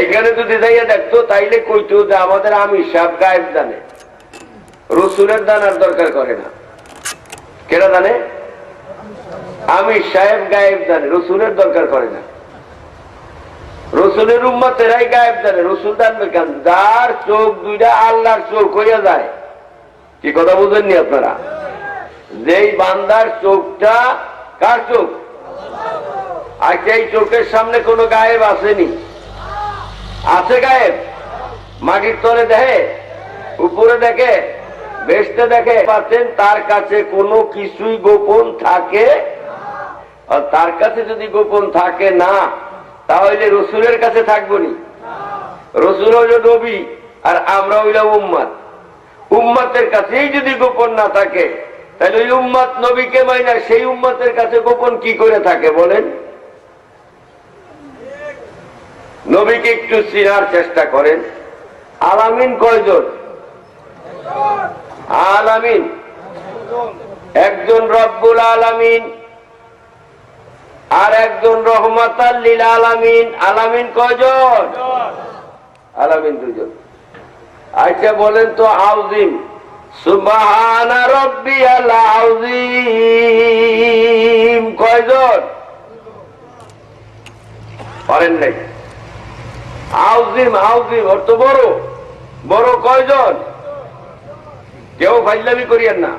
এইখানে যদি যাইয়া দেখতো তাইলে কইতো যে আমাদের আমির সাহেব গায়েব জানে, রসুলের জানার দরকার করে না। কেনা জানে? আমির সাহেব গায়েব জানে, রসুলের দরকার করে না। রসুলের উম্মতেরাই গায়েব জানে, রসুল জানবে কেন? যার চোখ দুইটা আল্লাহর চোখ হইয়া যায়। কি কথা বুঝেননি আপনারা? যেই বান্দার চোখটা কার চোখ? আর সেই চোখের সামনে কোনো গায়েব আসেনি? আছে গায়েব? মাটির তলে দেখে, উপরে দেখে, বেহেশতে দেখে পাচ্ছেন, তার কাছে কোনো কিছুই গোপন থাকে। আর তার কাছে যদি গোপন থাকে না, তাহলে রসুলের কাছে থাকবো নি? রসুল হইল নবী আর আমরা হইলাম উম্মত। উম্মতের কাছেই যদি গোপন না থাকে, তাহলে ওই উম্মত নবীকে মাইনা সেই উম্মতের কাছে গোপন কি করে থাকে বলেন? নবীকে একটু চিনার চেষ্টা করেন। আলামিন কয়জন? আলামিন একজন রব্বুল আলামিন আর একজন রহমাতাল লিল আলামিন। আলামিন কয়জন? আলামিন দুজন। আচ্ছা বলেন তো আযীম, সুবহানা রাব্বিয়াল আযীম কয়জন? পারেন নাই? আযীম আযীম অর্থ বড়। বড় কয়জন? কেউ ফাইজলামি করিয়েন না,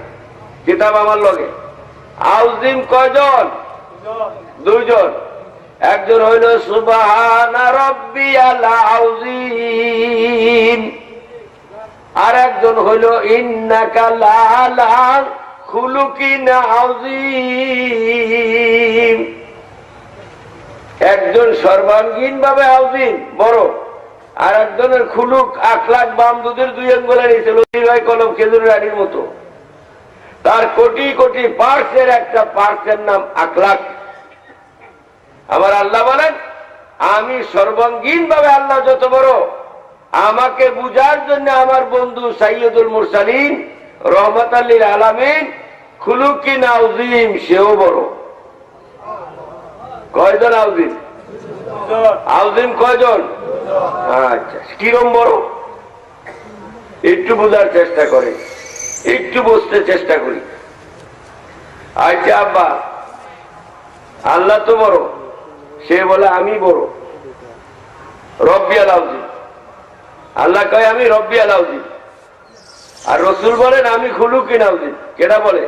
কিতাব আমার লগে। আযীম কয়জন? দুইজন। একজন হইল সুবহানা রাব্বিয়াল আযীম, আর একজন হইল ইন্নাকা লাআলা খুলুকিন আযীম। একজন সর্বাঙ্গীন ভাবে আযীম বড়, আর একজনের খুলুক আখলাক বাম দুধের দুই আঙ্গুলের নিচে লতিভাই কলম খেজুরের আড়ির মতো। তার কোটি কোটি পার্টসের একটা পার্টসের নাম আখলাক। আমার আল্লাহ বলেন, আমি সর্বাঙ্গীন ভাবে আল্লাহ যত বড়, আমাকে বুঝার জন্য আমার বন্ধু সাইয়্যিদুল মুরসালিন রহমাতাল লিল আলামিন খুলুকিন আযীম সেও বড়। কয়জন আযীম? আযীম কয়জন? আচ্ছা, কিরম বড় একটু বোঝার চেষ্টা করে, একটু বুঝতে চেষ্টা করি। আচ্ছা আব্বা, আল্লাহ তো বড়, সে বলে আমি বড়, রব্বিয়াল আযীম। আল্লাহ কয় আমি রব্বিয়াল আযীম, আর রসুল বলেন আমি খুলুকিন আযীম। কেটা বলে?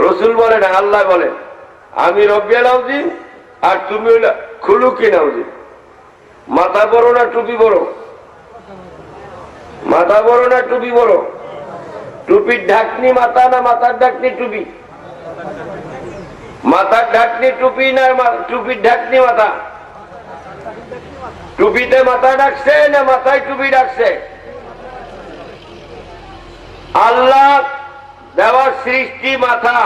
রসুল বলেন, আল্লাহ বলেন আমি রব্বিয়াল আযীম আর তুমি হইল খুলুকিন আযীম। মাথা বড় না টুপি বড়? মাথা বড় না টুপি বড়? টুপির ঢাকনি মাথা না মাথার ঢাকনি টুপি? মাথার ঢাকনি টুপি না টুপির ঢাকনি মাথা? টুপিতে মাথা ডাকছে না মাথায় টুপি ডাকছে? আল্লাহ দেওয়ার সৃষ্টি মাথা।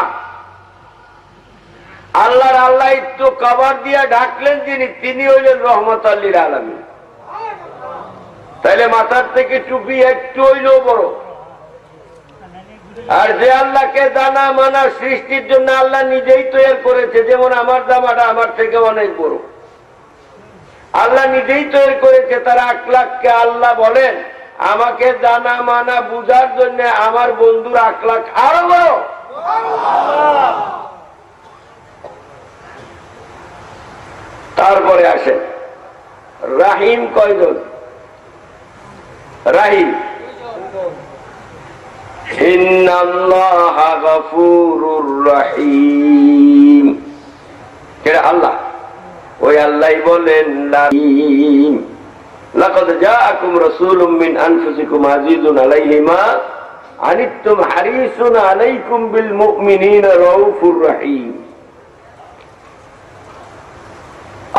আল্লাহর আল্লাহ একটু কভার দিয়া ঢাকলেন যিনি, তিনি হইলেন রহমাতাল লিল আলামিন। তাইলে মাথার থেকে টুপি একটু হইলেও বড়। আর যে আল্লাহকে জানা মানা সৃষ্টির জন্য আল্লাহ নিজেই তৈরি করেছে, যেমন আমার জামাটা আমার থেকে অনেক বড়, আল্লাহ নিজেই তৈরি করেছে। তারা আখলাককে আল্লাহ বলেন আমাকে জানা মানা বুঝার জন্য আমার বন্ধুর আখলাক আরো বড়। তারপরে আসেন রাহিম কয়জন? রাহিম ইন্নাল্লাহা গফুরুর রহিম। এটা আল্লাহ, ওই আল্লাহ বলেন রাহিম। লাকাদ জাআকুম রাসূলুম মিন আনফুসিকুম আযীজুন আলাইহি মা আনিতুম হারিসুন আলাইকুম বিল মুমিনিনা রাউফুর রহিম।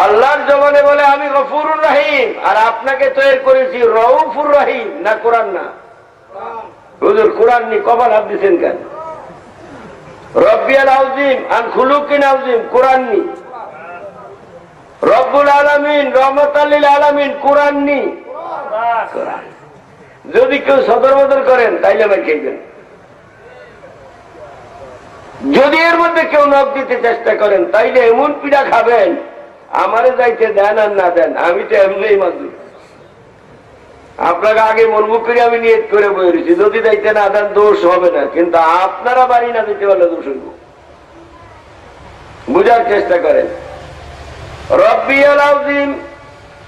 আল্লাহর জবানে বলে আমি গফুরুর রহিম, আর আপনাকে তৈরি করেছি রাউফুর রহিম। না কোরআন না? হুজুর কোরআন নি কপাল হাত দিচ্ছেন কেন? রব্বিয়াল আযীম আন খুলুকিন আযীম কোরআন নি। রব্বুল আলামিন রহমাতাল লিল আলামিন কোরআন নি। যদি কেউ সদর বদর করেন তাইলে আমি খেয়েছেন। যদি এর মধ্যে কেউ নখ দিতে চেষ্টা করেন তাইলে এমন পিড়া খাবেন আমারে যাইতে দেন আর না দেন, আমি তো এমনি মাঝি। আপনাকে আগে মনমুখ করে আমি নিয়ত করে বলেছি, যদি যাইতে না দেন দোষ হবে না, কিন্তু আপনারা বাড়ি না দিতে পারলে দোষ হইব। বুঝার চেষ্টা করেন। রব্বিয়াল আযীম,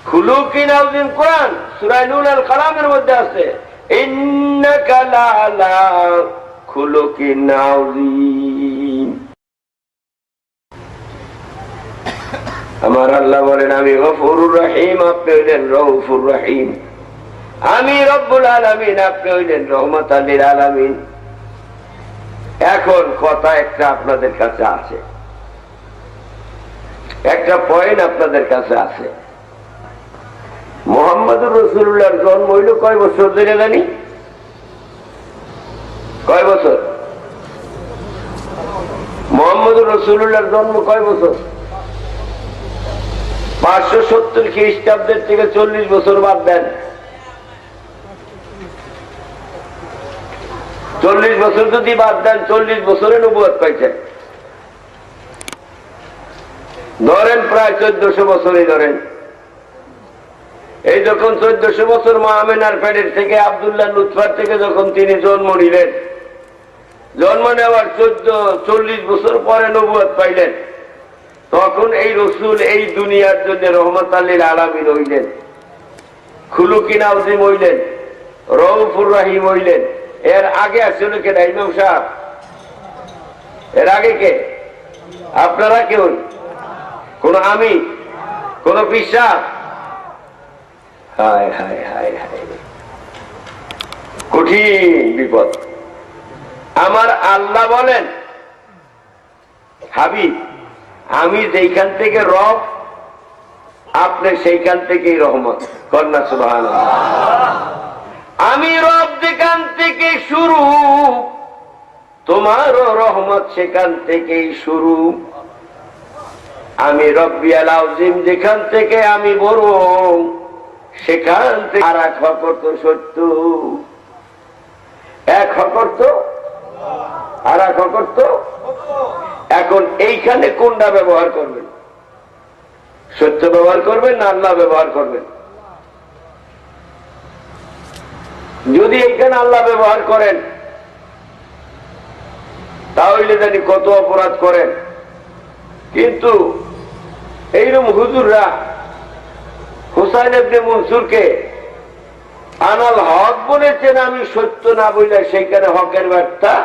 খুলুকিন আযীম, কোরআন সূরা নূর আল কালামের মধ্যে আছে, ইন্নাকা লাআলা খুলুকিন আযীম। আমার আল্লাহ বলেন আমি গফুরুর রহিম, আপনি হইলেন রউফুর রহিম। আমি রব্বুল আলামিন, আপনি হইলেন রহমাতাল লিল আলামিন। এখন কথা একটা আপনাদের কাছে আছে, একটা পয়েন্ট আপনাদের কাছে আছে। মুহাম্মদুর রাসূলুল্লাহর জন্ম হইল কয় বছর ধরে জানি? কয় বছর? মুহাম্মদুর রাসূলুল্লাহর জন্ম কয় বছর? 570 খ্রিস্টাব্দের থেকে 40 বছর বাদ দেন। 40 বছর যদি বাদ দেন, 40 বছরে নবুয়ত পাইছে। ধরেন প্রায় 1400 বছরই ধরেন। এই যখন 1400 বছর মা আমেনার পেটের থেকে আব্দুল্লাহ লুৎফার থেকে যখন তিনি জন্ম নিলেন, জন্ম নেওয়ার 40 বছর পরে নবুয়ত পাইলেন, তখন এই রসুল এই দুনিয়ার জন্য রহমাতাল লিল আলামিন হইলেন, খুলুকিন আযীম হইলেন, রউফুর রহিম হইলেন। এর আগে আসলে কে? ইমাম সাহেব, এর আগে কে? আপনারা কেউ? কোন আমি? কোন পিসা? হায় হায় হায় হায়, কঠিন বিপদ। আমার আল্লাহ বলেন, হাবিব আমি যেখান থেকে রব, আপনি সেইখান থেকেই রহমত। কন্যা সুবহানাল্লাহ। আমি রব যেখান থেকে শুরু, তোমারও রহমত সেখান থেকেই শুরু। আমি রব্বিয়াল আযীম যেখান থেকে আমি বড়, সেখান থেকে আর এক হকর তো সত্য, এক হকর তো আর এক হকর তো। এখন এইখানে কোনটা ব্যবহার করবেন? সত্য ব্যবহার করবেন না আল্লাহ ব্যবহার করবেন? যদি এইখানে আল্লাহ ব্যবহার করেন, তাহলে জানি কত অপরাধ করেন। কিন্তু এইরকম হুজুররা হুসাইন ইবনে মনসুরকে আনাল হক বলেছেন, আমি সত্য না বললে সেইখানে হকের বার্তা